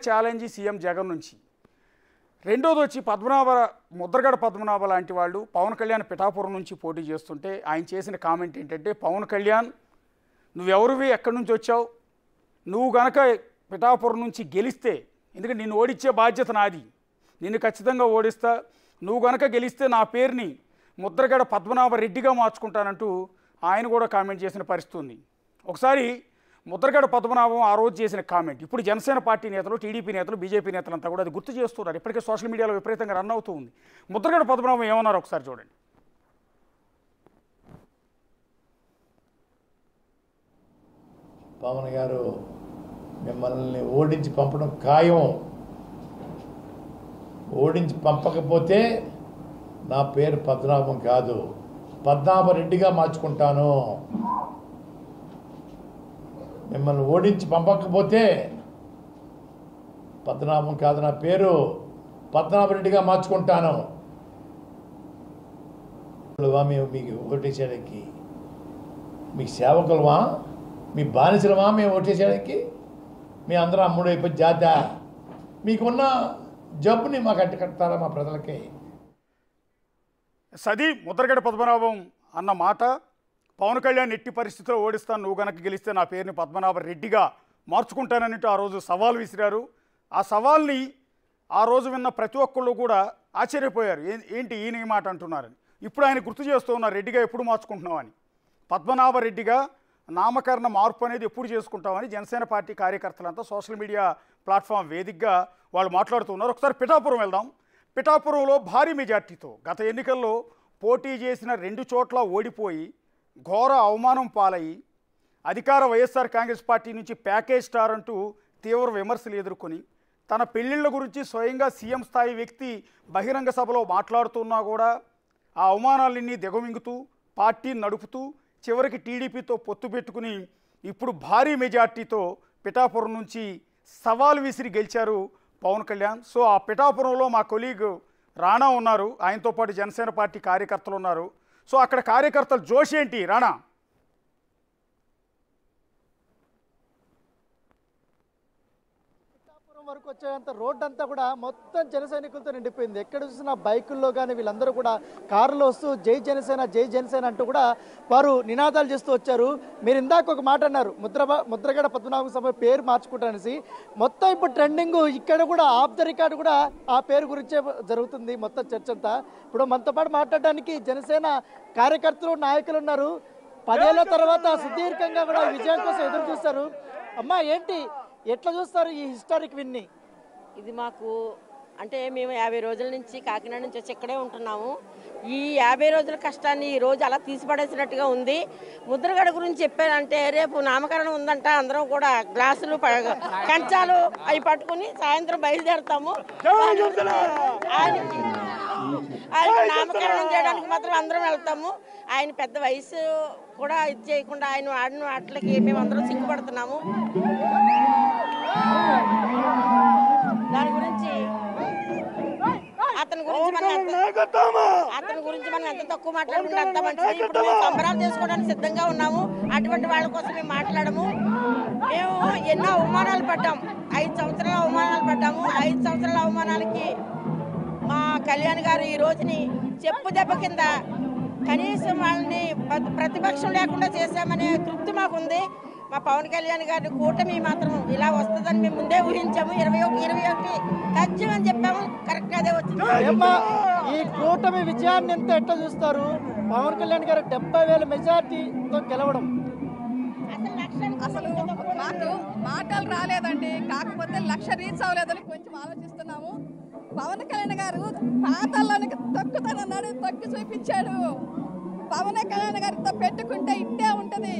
Challenge CM Jagan నుంచి. రెండోది వచ్చి ముద్రగడ పద్మనాభ లాంటి వాళ్ళు పవన్ కళ్యాణ్ పిఠాపురం నుంచి పోటీ చేస్తుంటే ఆయన చేసిన కామెంట్ ఏంటంటే, పవన్ కళ్యాణ్ నువ్వెవరివి, ఎక్కడి నుంచి వచ్చావు, నువ్వు గనక పిఠాపురం నుంచి గెలిస్తే, ఎందుకంటే నిన్ను ఓడించే బాధ్యత నాది, నిన్ను ఖచ్చితంగా ఓడిస్తా, నువ్వు గనక గెలిస్తే నా పేరుని ముద్రగడ పద్మనాభ రెడ్డిగా మార్చుకుంటానంటూ ఆయన కూడా కామెంట్ చేసిన పరిస్థితి ఉంది. ఒకసారి ముద్రగడ పద్మనాభం ఆ రోజు చేసిన కామెంట్ ఇప్పుడు జనసేన పార్టీ నేతలు, టీడీపీ నేతలు, బీజేపీ నేతలంతా కూడా అది గుర్తు చేస్తున్నారు. ఇప్పటికే సోషల్ మీడియాలో విపరీతంగా రన్ అవుతూ ఉంది. ముద్రగడ పద్మనాభం ఏమన్నారు ఒకసారి చూడండి. పవన్ గారు మిమ్మల్ని ఓడించి పంపడం ఖాయం. ఓడించి పంపకపోతే నా పేరు పద్మనాభం కాదు, పద్మనాభరెడ్డిగా మార్చుకుంటాను. మిమ్మల్ని ఓడించి పంపకపోతే పద్మనాభం కాదు, నా పేరు పద్మనాభరెడ్డిగా మార్చుకుంటాను. మేము మీకు ఓటేసేయడానికి మీకు సేవకులమా, మీ బానిసలమా మేము ఓటేసేయడానికి? మీ అందరూ అమ్ముడు అయిపోయి జాత మీకున్న జబ్బుని మాకు అడ్డుకడతారా మా ప్రజలకి? సది ముద్రగడ పద్మనాభం అన్న మాట, పవన్ కళ్యాణ్ ఎట్టి పరిస్థితుల్లో ఓడిస్తాను, నువ్వు గనక గెలిస్తే నా పేరుని పద్మనాభ రెడ్డిగా మార్చుకుంటానన్నట్టు ఆ రోజు సవాల్ విసిరారు. ఆ సవాల్ని ఆ రోజు విన్న ప్రతి ఒక్కళ్ళు కూడా ఆశ్చర్యపోయారు. ఏంటి ఈయన ఈ మాట అంటున్నారని. ఇప్పుడు ఆయన గుర్తు చేస్తూ ఉన్నారు, రెడ్డిగా ఎప్పుడు మార్చుకుంటున్నామని. పద్మనాభ రెడ్డిగా నామకరణ మార్పు అనేది ఎప్పుడు చేసుకుంటామని జనసేన పార్టీ కార్యకర్తలంతా సోషల్ మీడియా ప్లాట్ఫామ్ వేదికగా వాళ్ళు మాట్లాడుతున్నారు. ఒకసారి పిఠాపురం వెళ్దాం. పిఠాపురంలో భారీ మెజార్టీతో గత ఎన్నికల్లో పోటీ చేసిన 2 చోట్ల ఓడిపోయి ఘోర అవమానం పాలయ్యి అధికార వైఎస్ఆర్ కాంగ్రెస్ పార్టీ నుంచి ప్యాకేజ్ స్టార్ అంటూ తీవ్ర విమర్శలు ఎదుర్కొని తన పెళ్లిళ్ల గురించి స్వయంగా సీఎం స్థాయి వ్యక్తి బహిరంగ సభలో మాట్లాడుతున్నా కూడా ఆ అవమానాలన్నీ దిగమింగుతూ పార్టీని నడుపుతూ చివరికి టీడీపీతో పొత్తు పెట్టుకుని ఇప్పుడు భారీ మెజార్టీతో పిఠాపురం నుంచి సవాల్ విసిరి గెలిచారు పవన్ కళ్యాణ్. సో ఆ పిఠాపురంలో మా కొలీగ్ రాణా ఉన్నారు, ఆయనతో పాటు జనసేన పార్టీ కార్యకర్తలు ఉన్నారు. సో అక్కడ కార్యకర్తల జోష్ ఏంటి రాణా? వరకు వచ్చేంత రోడ్ అంతా కూడా మొత్తం జన సైనికులతో నిండిపోయింది. ఎక్కడ చూసినా బైకుల్లో కానీ వీళ్ళందరూ కూడా కారులో వస్తూ జై జనసేన అంటూ కూడా వారు నినాదాలు చేస్తూ వచ్చారు. మీరు ఇందాక ఒక మాట అన్నారు, ముద్రగడ పద్మనాభం సభ పేరు మార్చుకుంటారనేసి. మొత్తం ఇప్పుడు ట్రెండింగ్ ఇక్కడ కూడా ఆఫ్ ద రికార్డు కూడా ఆ పేరు గురించే జరుగుతుంది మొత్తం చర్చ అంతా. ఇప్పుడు మనతో పాటు మాట్లాడడానికి జనసేన కార్యకర్తలు, నాయకులు ఉన్నారు. 10 ఏళ్ల తర్వాత సుదీర్ఘంగా కూడా విజయం కోసం ఎదురు చూస్తారు. అమ్మా ఏంటి, ఎట్లా చూస్తారు ఈ హిస్టారిక్ విన్ని? ఇది మాకు అంటే మేము 50 రోజుల నుంచి కాకినాడ నుంచి వచ్చి ఇక్కడే ఉంటున్నాము. ఈ 50 రోజుల కష్టాన్ని ఈ రోజు అలా తీసిపడేసినట్టుగా ఉంది. ముద్రగడ గురించి చెప్పారంటే రేపు నామకరణం ఉందంట, అందరం కూడా గ్లాసులు కంచాలు అవి పట్టుకుని సాయంత్రం బయలుదేరుతాము. ఆయన నామకరణం చేయడానికి మాత్రం అందరం వెళ్తాము. ఆయన పెద్ద వయసు కూడా ఇది చేయకుండా ఆయన ఆడిన ఆటలకి మేమందరం సిగ్గుపడుతున్నాము. దాని గురించి అతని గురించి మనం ఎంత తక్కువ మాట్లాడుకుంటే అంత మంచిది. ఇప్పుడు మేము సంబరాలు చేసుకోవడానికి సిద్ధంగా ఉన్నాము. అటువంటి వాళ్ళ కోసం మేము మాట్లాడము. మేము ఎన్నో అవమానాలు పడ్డాము, 5 సంవత్సరాల అవమానాలు పడ్డాము. 5 సంవత్సరాల అవమానాలకి మా కళ్యాణ్ గారు ఈ రోజుని చెప్పు దెబ్బ కింద కనీసం వాళ్ళని ప్రతిపక్షం లేకుండా చేశామనే తృప్తి మాకుంది. మా పవన్ కళ్యాణ్ గారి కూటమి మాత్రం ఇలా వస్తుందని మేము ముందే ఊహించాము. 21 ఖచ్చితం అని చెప్పాము, కరెక్ట్ అదే వచ్చింది. ఈ కూటమి విజయాన్ని ఎంత ఎట్లా చూస్తారు? పవన్ కళ్యాణ్ గారు 70,000 మెజార్టీతో గెలవడం అసలు మాకు మాటలు రాలేదండి. కాకపోతే 1,00,000 రీచ్ అవ్వలేదని కొంచెం ఆలోచిస్తున్నాము. పవన్ కళ్యాణ్ గారు పాతాల్లోనికి తొక్కుతానన్నాడు, తొక్కి చూపించాడు. పవన్ కళ్యాణ్ గారితో పెట్టుకుంటే ఇట్టే ఉంటది.